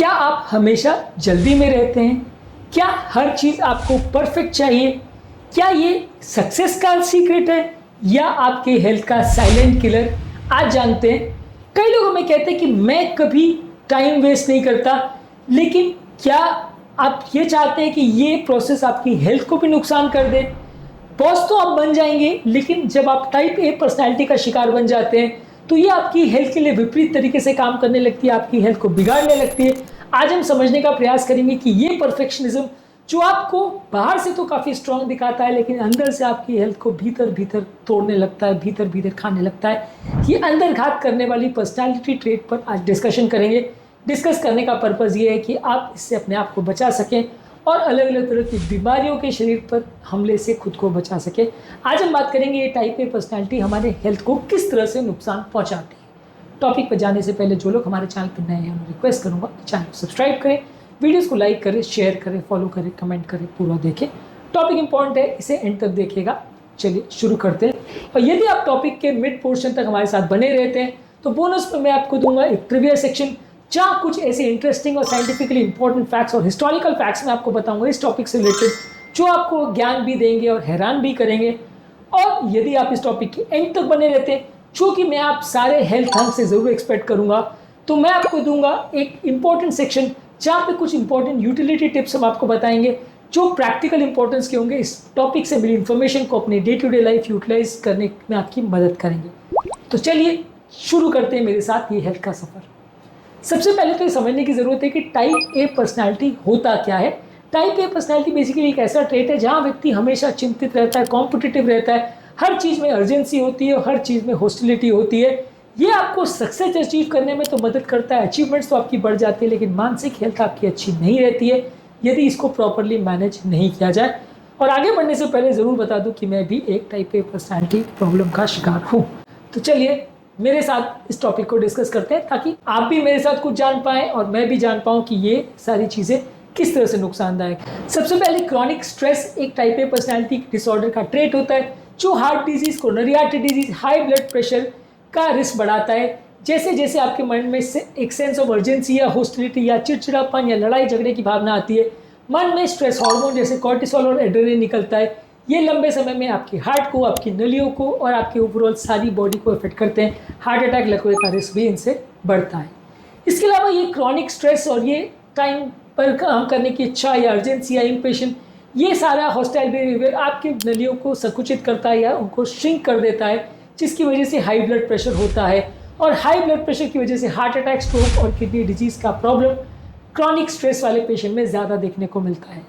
क्या आप हमेशा जल्दी में रहते हैं? क्या हर चीज़ आपको परफेक्ट चाहिए? क्या ये सक्सेस का सीक्रेट है या आपके हेल्थ का साइलेंट किलर? आज जानते हैं। कई लोग हमें कहते हैं कि मैं कभी टाइम वेस्ट नहीं करता, लेकिन क्या आप ये चाहते हैं कि ये प्रोसेस आपकी हेल्थ को भी नुकसान कर दे? बॉस तो आप बन जाएंगे, लेकिन जब आप टाइप ए पर्सनैलिटी का शिकार बन जाते हैं तो ये आपकी हेल्थ के लिए विपरीत तरीके से काम करने लगती है, आपकी हेल्थ को बिगाड़ने लगती है। आज हम समझने का प्रयास करेंगे कि ये परफेक्शनिज्म जो आपको बाहर से तो काफ़ी स्ट्रांग दिखाता है, लेकिन अंदर से आपकी हेल्थ को भीतर भीतर तोड़ने लगता है, भीतर भीतर खाने लगता है। ये अंदर घात करने वाली पर्सनैलिटी ट्रेट पर आज डिस्कशन करेंगे। डिस्कस करने का पर्पज़ ये है कि आप इससे अपने आप को बचा सकें और अलग अलग तरह की बीमारियों के शरीर पर हमले से खुद को बचा सके। आज हम बात करेंगे ये टाइप ए पर्सनैलिटी हमारे हेल्थ को किस तरह से नुकसान पहुंचाती है। टॉपिक पर जाने से पहले जो लोग हमारे चैनल पर नए हैं उन्हें रिक्वेस्ट करूंगा कि चैनल को सब्सक्राइब करें, वीडियोस को लाइक करें, शेयर करें, फॉलो करें, कमेंट करें, पूरा देखें। टॉपिक इंपॉर्टेंट है, इसे एंड तक देखिएगा। चलिए शुरू करते हैं। और यदि आप टॉपिक के मिड पोर्शन तक हमारे साथ बने रहते हैं तो बोनस में मैं आपको दूंगा एक ट्रिविया सेक्शन, जहाँ कुछ ऐसे इंटरेस्टिंग और साइंटिफिकली इंपॉर्टेंट फैक्ट्स और हिस्टोरिकल फैक्ट्स मैं आपको बताऊंगा इस टॉपिक से रिलेटेड, जो आपको ज्ञान भी देंगे और हैरान भी करेंगे। और यदि आप इस टॉपिक के एंड तक बने रहते हैं, चूँकि मैं आप सारे हेल्थ हंग से ज़रूर एक्सपेक्ट करूंगा, तो मैं आपको दूंगा एक इंपॉर्टेंट सेक्शन जहाँ पे कुछ इंपॉर्टेंट यूटिलिटी टिप्स हम आपको बताएंगे जो प्रैक्टिकल इंपॉर्टेंस के होंगे। इस टॉपिक से मिली इन्फॉर्मेशन को अपने day to day life utilize करने में आपकी मदद करेंगे। तो चलिए शुरू करते हैं मेरे साथ ये हेल्थ का सफ़र। सबसे पहले तो ये समझने की ज़रूरत है कि टाइप ए पर्सनैलिटी होता क्या है। टाइप ए पर्सनैलिटी बेसिकली एक ऐसा ट्रेट है जहाँ व्यक्ति हमेशा चिंतित रहता है, कॉम्पिटिटिव रहता है, हर चीज़ में अर्जेंसी होती है और हर चीज़ में हॉस्टिलिटी होती है। ये आपको सक्सेस अचीव करने में तो मदद करता है, अचीवमेंट्स तो आपकी बढ़ जाती है, लेकिन मानसिक हेल्थ आपकी अच्छी नहीं रहती है यदि इसको प्रॉपरली मैनेज नहीं किया जाए। और आगे बढ़ने से पहले ज़रूर बता दूँ कि मैं भी एक टाइप ए पर्सनैलिटी प्रॉब्लम का शिकार हूँ। तो चलिए मेरे साथ इस टॉपिक को डिस्कस करते हैं, ताकि आप भी मेरे साथ कुछ जान पाएँ और मैं भी जान पाऊँ कि ये सारी चीज़ें किस तरह से नुकसानदायक है। सबसे पहले क्रॉनिक स्ट्रेस एक टाइप ए पर्सनैलिटी डिसऑर्डर का ट्रेट होता है जो heart disease, coronary artery disease, high blood pressure का रिस्क बढ़ाता है। जैसे जैसे आपके मन में से एक सेंस ऑफ अर्जेंसी या हॉस्टिलिटी या चिड़चिड़ापन या लड़ाई झगड़े की भावना आती है, मन में स्ट्रेस हार्मोन जैसे कॉर्टिसोल और एड्रेनलिन निकलता है। ये लंबे समय में आपके हार्ट को, आपकी नलियों को और आपके ओवरऑल सारी बॉडी को इफेक्ट करते हैं। हार्ट अटैक, लकवे का रिस्क भी इनसे बढ़ता है। इसके अलावा ये क्रॉनिक स्ट्रेस और ये टाइम पर काम करने की इच्छा या अर्जेंसी या इम्पेशेंस, ये सारा हॉस्टाइल बिहेवियर आपके नलियों को संकुचित करता है या उनको श्रिंक कर देता है, जिसकी वजह से हाई ब्लड प्रेशर होता है। और हाई ब्लड प्रेशर की वजह से हार्ट अटैक, स्ट्रोक और किडनी डिजीज़ का प्रॉब्लम क्रॉनिक स्ट्रेस वाले पेशेंट में ज़्यादा देखने को मिलता है।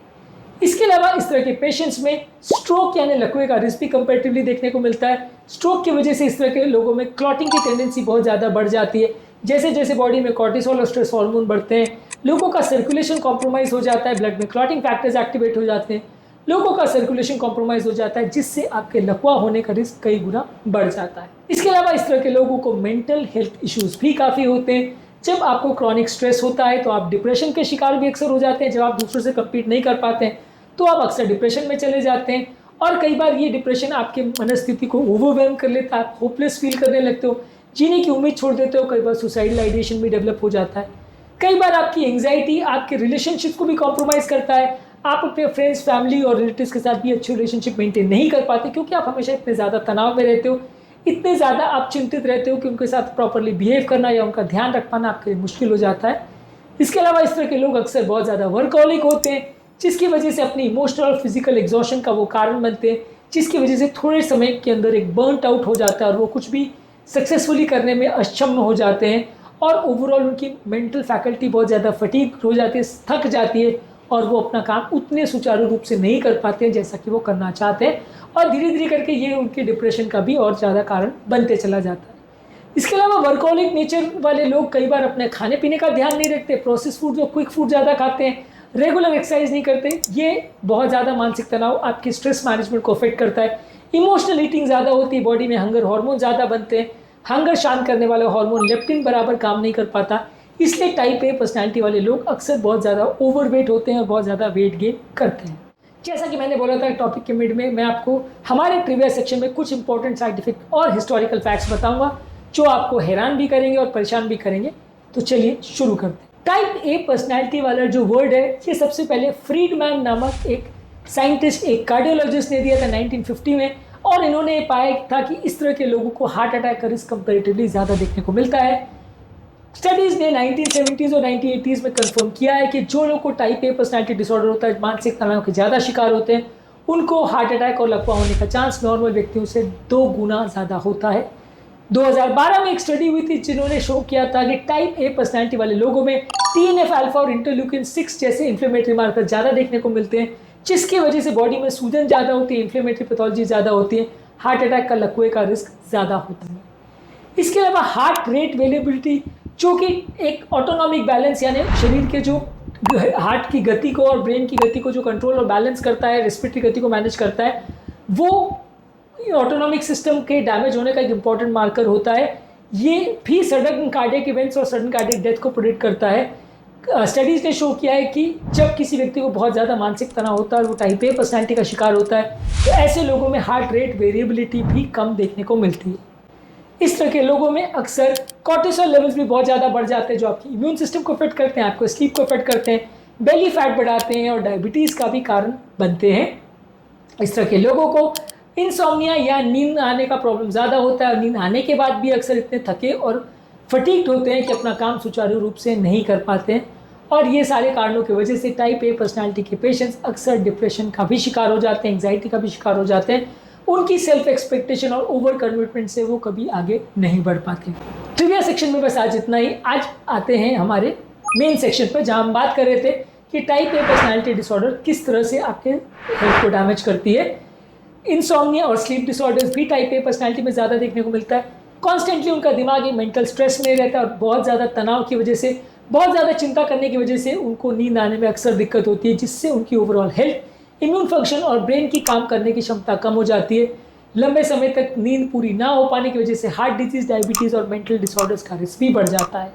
इसके अलावा इस तरह के पेशेंट्स में स्ट्रोक यानी लकवे का रिस्क भी कंपैरेटिवली देखने को मिलता है। स्ट्रोक की वजह से इस तरह के लोगों में क्लॉटिंग की टेंडेंसी बहुत ज़्यादा बढ़ जाती है। जैसे जैसे बॉडी में कॉर्टिसोल और स्ट्रेस हार्मोन बढ़ते हैं, लोगों का सर्कुलेशन कॉम्प्रोमाइज़ हो जाता है, ब्लड में क्लॉटिंग फैक्टर्स एक्टिवेट हो जाते हैं, लोगों का सर्कुलेशन कॉम्प्रोमाइज़ हो जाता है, जिससे आपके लकवा होने का रिस्क कई गुना बढ़ जाता है। इसके अलावा इस तरह के लोगों को मेंटल हेल्थ इश्यूज़ भी काफ़ी होते हैं। जब आपको क्रॉनिक स्ट्रेस होता है तो आप डिप्रेशन के शिकार भी अक्सर हो जाते हैं। जब आप दूसरों से कम्पीट नहीं कर पाते हैं तो आप अक्सर डिप्रेशन में चले जाते हैं, और कई बार ये डिप्रेशन आपके मनस्थिति को ओवरवेलम कर लेता है। आप होपलेस फील करने लगते हो, जीने की उम्मीद छोड़ देते हो, कई बार सुसाइडल आइडिएशन भी डेवलप हो जाता है। कई बार आपकी एंग्जाइटी आपके रिलेशनशिप को भी कॉम्प्रोमाइज़ करता है। आप अपने फ्रेंड्स, फैमिली और रिलेटिव्स के साथ भी अच्छे रिलेशनशिप मेंटेन नहीं कर पाते, क्योंकि आप हमेशा इतने ज़्यादा तनाव में रहते हो, इतने ज़्यादा आप चिंतित रहते हो कि उनके साथ प्रॉपरली बिहेव करना या उनका ध्यान रख पाना आपके लिए मुश्किल हो जाता है। इसके अलावा इस तरह के लोग अक्सर बहुत ज़्यादा वर्कहॉलिक होते हैं, जिसकी वजह से अपनी इमोशनल और फिजिकल एग्जॉशन का वो कारण बनते हैं, जिसकी वजह से थोड़े समय के अंदर एक बर्नट आउट हो जाता है और वो कुछ भी सक्सेसफुली करने में अक्षम हो जाते हैं, और ओवरऑल उनकी मेंटल फैकल्टी बहुत ज़्यादा फटीग हो जाती है, थक जाती है, और वो अपना काम उतने सुचारू रूप से नहीं कर पाते हैं जैसा कि वो करना चाहते हैं, और धीरे धीरे करके ये उनके डिप्रेशन का भी और ज़्यादा कारण बनते चला जाता है। इसके अलावा वर्कहॉलिक नेचर वाले लोग कई बार अपने खाने पीने का ध्यान नहीं रखते, प्रोसेस फूड और क्विक फूड ज़्यादा खाते हैं, रेगुलर एक्सरसाइज नहीं करते। ये बहुत ज़्यादा मानसिक तनाव, आपकी स्ट्रेस मैनेजमेंट को अफेक्ट करता है। इमोशनल ईटिंग ज़्यादा होती है, बॉडी में हंगर हार्मोन ज़्यादा बनते हैं, हंगर शांत करने वाला हार्मोन लेप्टिन बराबर काम नहीं कर पाता। इसलिए टाइप ए पर्सनैलिटी वाले लोग अक्सर बहुत ज़्यादा ओवरवेट होते हैं और बहुत ज़्यादा वेट गेन करते हैं। जैसा कि मैंने बोला था टॉपिक के मिड में, मैं आपको हमारे ट्रिविया सेक्शन में कुछ इंपॉर्टेंट साइंटिफिक और हिस्टोरिकल फैक्ट्स बताऊंगा जो आपको हैरान भी करेंगे और परेशान भी करेंगे। तो चलिए शुरू करते हैं। टाइप ए पर्सनैलिटी वाला जो वर्ड है ये सबसे पहले फ्रीडमैन नामक एक साइंटिस्ट, एक कार्डियोलॉजिस्ट ने दिया था 1950 में, और इन्होंने पाया था कि इस तरह के लोगों को हार्ट अटैक का रिस्क कंपैरेटिवली ज़्यादा देखने को मिलता है। स्टडीज़ ने 1970s और 1980s में कंफर्म किया है कि जो लोग को टाइप ए पर्सनैलिटी डिसऑर्डर होता है, मानसिक तनाव के ज़्यादा शिकार होते हैं, उनको हार्ट अटैक और लकवा होने का चांस नॉर्मल व्यक्तियों से 2 गुना ज़्यादा होता है। 2012 में एक स्टडी हुई थी जिन्होंने शो किया था कि टाइप ए पर्सनैलिटी वाले लोगों में TNF अल्फा और इंटरल्यूकिन 6 जैसे इन्फ्लेमेटरी मार्कर ज़्यादा देखने को मिलते हैं, जिसकी वजह से बॉडी में सूजन ज़्यादा होती है, इन्फ्लेमेटरी पैथोलॉजी ज़्यादा होती है, हार्ट अटैक का लकवे का रिस्क ज़्यादा होता है। इसके अलावा हार्ट रेट वेरिएबिलिटी, जो कि एक ऑटोनॉमिक बैलेंस यानी शरीर के जो हार्ट की गति को और ब्रेन की गति को जो कंट्रोल और बैलेंस करता है, रेस्पिरेटरी गति को मैनेज करता है, वो ऑटोनॉमिक सिस्टम के डैमेज होने का एक इंपॉर्टेंट मार्कर होता है। ये भी सडन कार्डियक इवेंट्स और सडन कार्डियक डेथ को प्रेडिक्ट करता है। स्टडीज़ ने शो किया है कि जब किसी व्यक्ति को बहुत ज़्यादा मानसिक तनाव होता है और वो टाइप ए पर्सनैलिटी का शिकार होता है, तो ऐसे लोगों में हार्ट रेट वेरिएबिलिटी भी कम देखने को मिलती है। इस तरह के लोगों में अक्सर कॉर्टिसोल लेवल्स भी बहुत ज़्यादा बढ़ जाते हैं, जो आपकी इम्यून सिस्टम को अफेक्ट करते हैं, आपको स्लीप को अफेक्ट करते हैं, बेली फैट बढ़ाते हैं और डायबिटीज़ का भी कारण बनते हैं। इस तरह के लोगों को इंसोम्निया या नींद आने का प्रॉब्लम ज़्यादा होता है और नींद आने के बाद भी अक्सर इतने थके और फटीग्ड होते हैं कि अपना काम सुचारू रूप से नहीं कर पाते हैं। और ये सारे कारणों की वजह से टाइप ए पर्सनैलिटी के पेशेंट्स अक्सर डिप्रेशन का भी शिकार हो जाते हैं, एंग्जाइटी का भी शिकार हो जाते हैं। उनकी सेल्फ एक्सपेक्टेशन और ओवर कमिटमेंट से वो कभी आगे नहीं बढ़ पाते। ट्रिविया सेक्शन में बस आज इतना ही। आज आते हैं हमारे मेन सेक्शन पर, जहां हम बात कर रहे थे कि टाइप ए पर्सनैलिटी डिसऑर्डर किस तरह से आपके हेल्थ को डैमेज करती है। इंसोम्निया और स्लीप डिसऑर्डर्स भी टाइप ए पर्सनैलिटी में ज़्यादा देखने को मिलता है। कॉन्स्टेंटली उनका दिमाग एक मेंटल स्ट्रेस में रहता है और बहुत ज़्यादा तनाव की वजह से, बहुत ज़्यादा चिंता करने की वजह से उनको नींद आने में अक्सर दिक्कत होती है, जिससे उनकी ओवरऑल हेल्थ, इम्यून फंक्शन और ब्रेन की काम करने की क्षमता कम हो जाती है। लंबे समय तक नींद पूरी ना हो पाने की वजह से हार्ट डिजीज, डायबिटीज़ और मेंटल डिसऑर्डर्स का रिस्क भी बढ़ जाता है।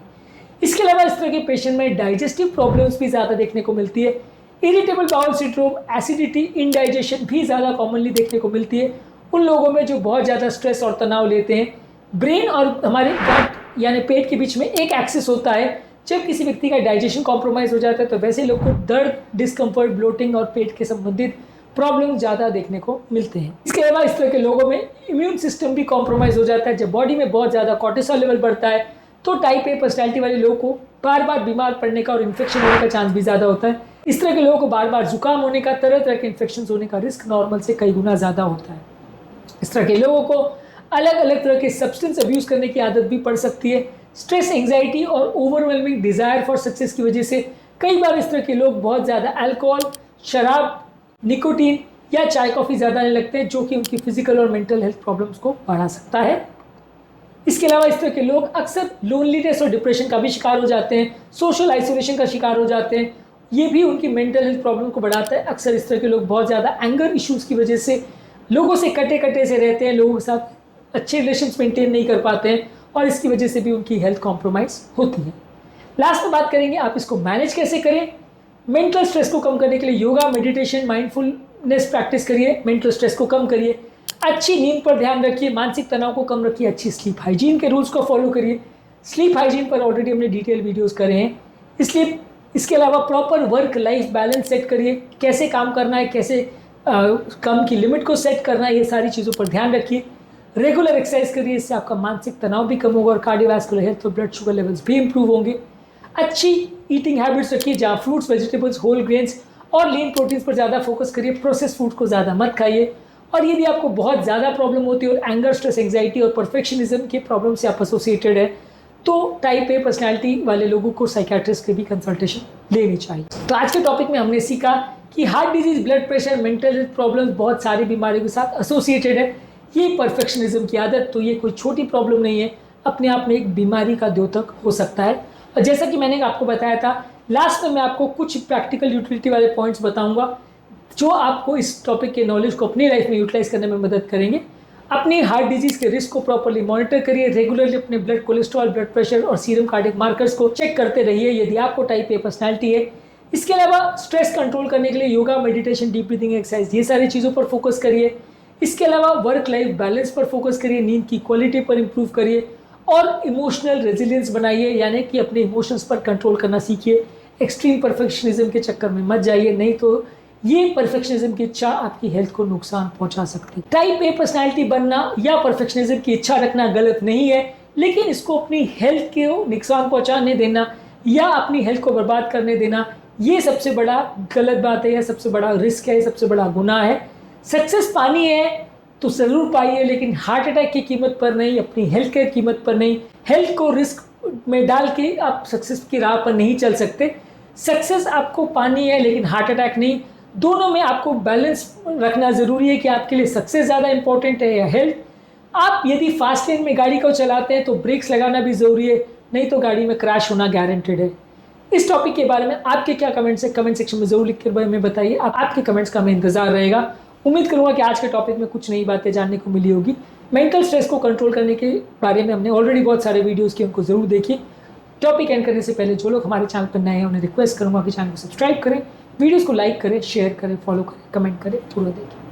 इसके अलावा इस तरह के पेशेंट में डाइजेस्टिव प्रॉब्लम्स भी ज़्यादा देखने को मिलती है। Irritable bowel syndrome, acidity, indigestion भी ज़्यादा कॉमनली देखने को मिलती है उन लोगों में जो बहुत ज़्यादा स्ट्रेस और तनाव लेते हैं। ब्रेन और हमारे गट यानी पेट के बीच में एक एक्सिस होता है। जब किसी व्यक्ति का डाइजेशन कॉम्प्रोमाइज़ हो जाता है तो वैसे लोग को दर्द, डिस्कम्फर्ट, ब्लोटिंग और पेट के संबंधित प्रॉब्लम ज़्यादा देखने को मिलते हैं। इसके अलावा इस तरह के लोगों में इम्यून सिस्टम भी कॉम्प्रोमाइज़ हो जाता है। जब बॉडी में बहुत ज़्यादा कॉर्टिसोल लेवल बढ़ता है तो टाइप ए पर्सनैलिटी वाले लोगों को बार बार बीमार पड़ने का और इन्फेक्शन होने का चांस भी ज़्यादा होता है। इस तरह के लोगों को बार बार जुकाम होने का, तरह तरह के इन्फेक्शन होने का रिस्क नॉर्मल से कई गुना ज़्यादा होता है। इस तरह के लोगों को अलग अलग तरह के सब्सटेंस अब्यूज़ करने की आदत भी पड़ सकती है। स्ट्रेस, एंग्जाइटी और ओवरवेलमिंग डिज़ायर फॉर सक्सेस की वजह से कई बार इस तरह के लोग बहुत ज़्यादा अल्कोहल, शराब, निकोटीन या चाय कॉफ़ी ज़्यादा लेने लगते हैं, जो कि उनकी फिजिकल और मेंटल हेल्थ प्रॉब्लम्स को बढ़ा सकता है। इसके अलावा इस तरह के लोग अक्सर लोनलीनेस और डिप्रेशन का भी शिकार हो जाते हैं, सोशल आइसोलेशन का शिकार हो जाते हैं। ये भी उनकी मेंटल हेल्थ प्रॉब्लम को बढ़ाता है। अक्सर इस तरह के लोग बहुत ज़्यादा एंगर इश्यूज़ की वजह से लोगों से कटे कटे से रहते हैं, लोगों के साथ अच्छे रिलेशंस मेंटेन नहीं कर पाते हैं और इसकी वजह से भी उनकी हेल्थ कॉम्प्रोमाइज़ होती है। लास्ट में बात करेंगे आप इसको मैनेज कैसे करें। मेंटल स्ट्रेस को कम करने के लिए योगा, मेडिटेशन, माइंडफुलनेस प्रैक्टिस करिए, मेंटल स्ट्रेस को कम करिए, अच्छी नींद पर ध्यान रखिए, मानसिक तनाव को कम रखिए, अच्छी स्लीप हाइजीन के रूल्स को फॉलो करिए। स्लीप हाइजीन पर ऑलरेडी हमने डिटेल वीडियोस करे हैं। इसलिए इसके अलावा proper work life balance set करिए, कैसे काम करना है, कैसे काम की लिमिट को सेट करना है, ये सारी चीज़ों पर ध्यान रखिए। रेगुलर एक्सरसाइज करिए, इससे आपका मानसिक तनाव भी कम होगा और कार्डियोवैस्कुलर हेल्थ और ब्लड शुगर लेवल्स भी इंप्रूव होंगे। अच्छी ईटिंग हैबिट्स रखिए, जहाँ फ्रूट्स, वेजिटेबल्स, होल ग्रेन्स और लीन प्रोटीन्स पर ज़्यादा फोकस करिए। प्रोसेस फूड को ज़्यादा मत खाइए। और यदि आपको बहुत ज़्यादा प्रॉब्लम होती है और एंगर, स्ट्रेस, एंग्जाइटी और परफेक्शनिज्म के प्रॉब्लम से आप एसोसिएटेड है, तो टाइप ए पर्सनैलिटी वाले लोगों को साइकियाट्रिस्ट की भी कंसल्टेशन लेनी चाहिए। तो आज के टॉपिक में हमने सीखा कि heart disease, blood pressure, mental health problems बहुत सारी बीमारियों के साथ एसोसिएटेड है। ये परफेक्शनिज्म की आदत, तो ये कोई छोटी प्रॉब्लम नहीं है, अपने आप में एक बीमारी का द्योतक हो सकता है। और जैसा कि मैंने आपको बताया था, लास्ट में मैं आपको कुछ प्रैक्टिकल यूटिलिटी वाले पॉइंट्स बताऊंगा जो आपको इस टॉपिक के नॉलेज को अपनी लाइफ में यूटिलाइज करने में मदद करेंगे। अपनी हार्ट डिजीज़ के रिस्क को प्रॉपर्ली मॉनिटर करिए, रेगुलरली अपने ब्लड कोलेस्ट्रॉल, ब्लड प्रेशर और सीरम कार्डियक मार्कर्स को चेक करते रहिए यदि आपको टाइप ए पर्सनैलिटी है। इसके अलावा स्ट्रेस कंट्रोल करने के लिए yoga, meditation, deep breathing exercise, ये सारी चीज़ों पर फोकस करिए। इसके अलावा वर्क लाइफ बैलेंस पर फोकस करिए, नींद की क्वालिटी पर इंप्रूव करिए और इमोशनल रेजिलियंस बनाइए, यानी कि अपने इमोशंस पर कंट्रोल करना सीखिए। एक्सट्रीम परफेक्शनिज्म के चक्कर में मत जाइए, नहीं तो ये परफेक्शनिज्म की इच्छा आपकी हेल्थ को नुकसान पहुंचा सकती है। टाइप ए पर्सनालिटी बनना या परफेक्शनिज्म की इच्छा रखना गलत नहीं है, लेकिन इसको अपनी हेल्थ को नुकसान पहुंचाने देना या अपनी हेल्थ को बर्बाद करने देना, ये सबसे बड़ा गलत बात है, या सबसे बड़ा रिस्क है, सबसे बड़ा गुनाह है। सक्सेस पानी है तो ज़रूर पाइए, लेकिन हार्ट अटैक की कीमत पर नहीं, अपनी हेल्थ की कीमत पर नहीं। हेल्थ को रिस्क में डाल के आप सक्सेस की राह पर नहीं चल सकते। सक्सेस आपको पानी है, लेकिन हार्ट अटैक नहीं। दोनों में आपको बैलेंस रखना ज़रूरी है कि आपके लिए सक्सेस ज़्यादा इंपॉर्टेंट है या हेल्थ। आप यदि फास्ट लेन में गाड़ी को चलाते हैं तो ब्रेक्स लगाना भी ज़रूरी है, नहीं तो गाड़ी में क्रैश होना गारंटेड है। इस टॉपिक के बारे में आपके क्या कमेंट्स है, कमेंट सेक्शन में ज़रूर लिख कर हमें बताइए। आपके कमेंट्स का हमें इंतजार रहेगा। उम्मीद करूँगा कि आज के टॉपिक में कुछ नई बातें जानने को मिली होगी। मेंटल स्ट्रेस को कंट्रोल करने के बारे में हमने ऑलरेडी बहुत सारे वीडियोज़ किए, उनको ज़रूर देखिए। टॉपिक एंड करने से पहले जो लोग हमारे चैनल पर नए हैं उन्हें रिक्वेस्ट करूँगा कि चैनल को सब्सक्राइब करें, वीडियोज़ को लाइक करें, शेयर करें, फॉलो करें, कमेंट करें, पूरा देखें।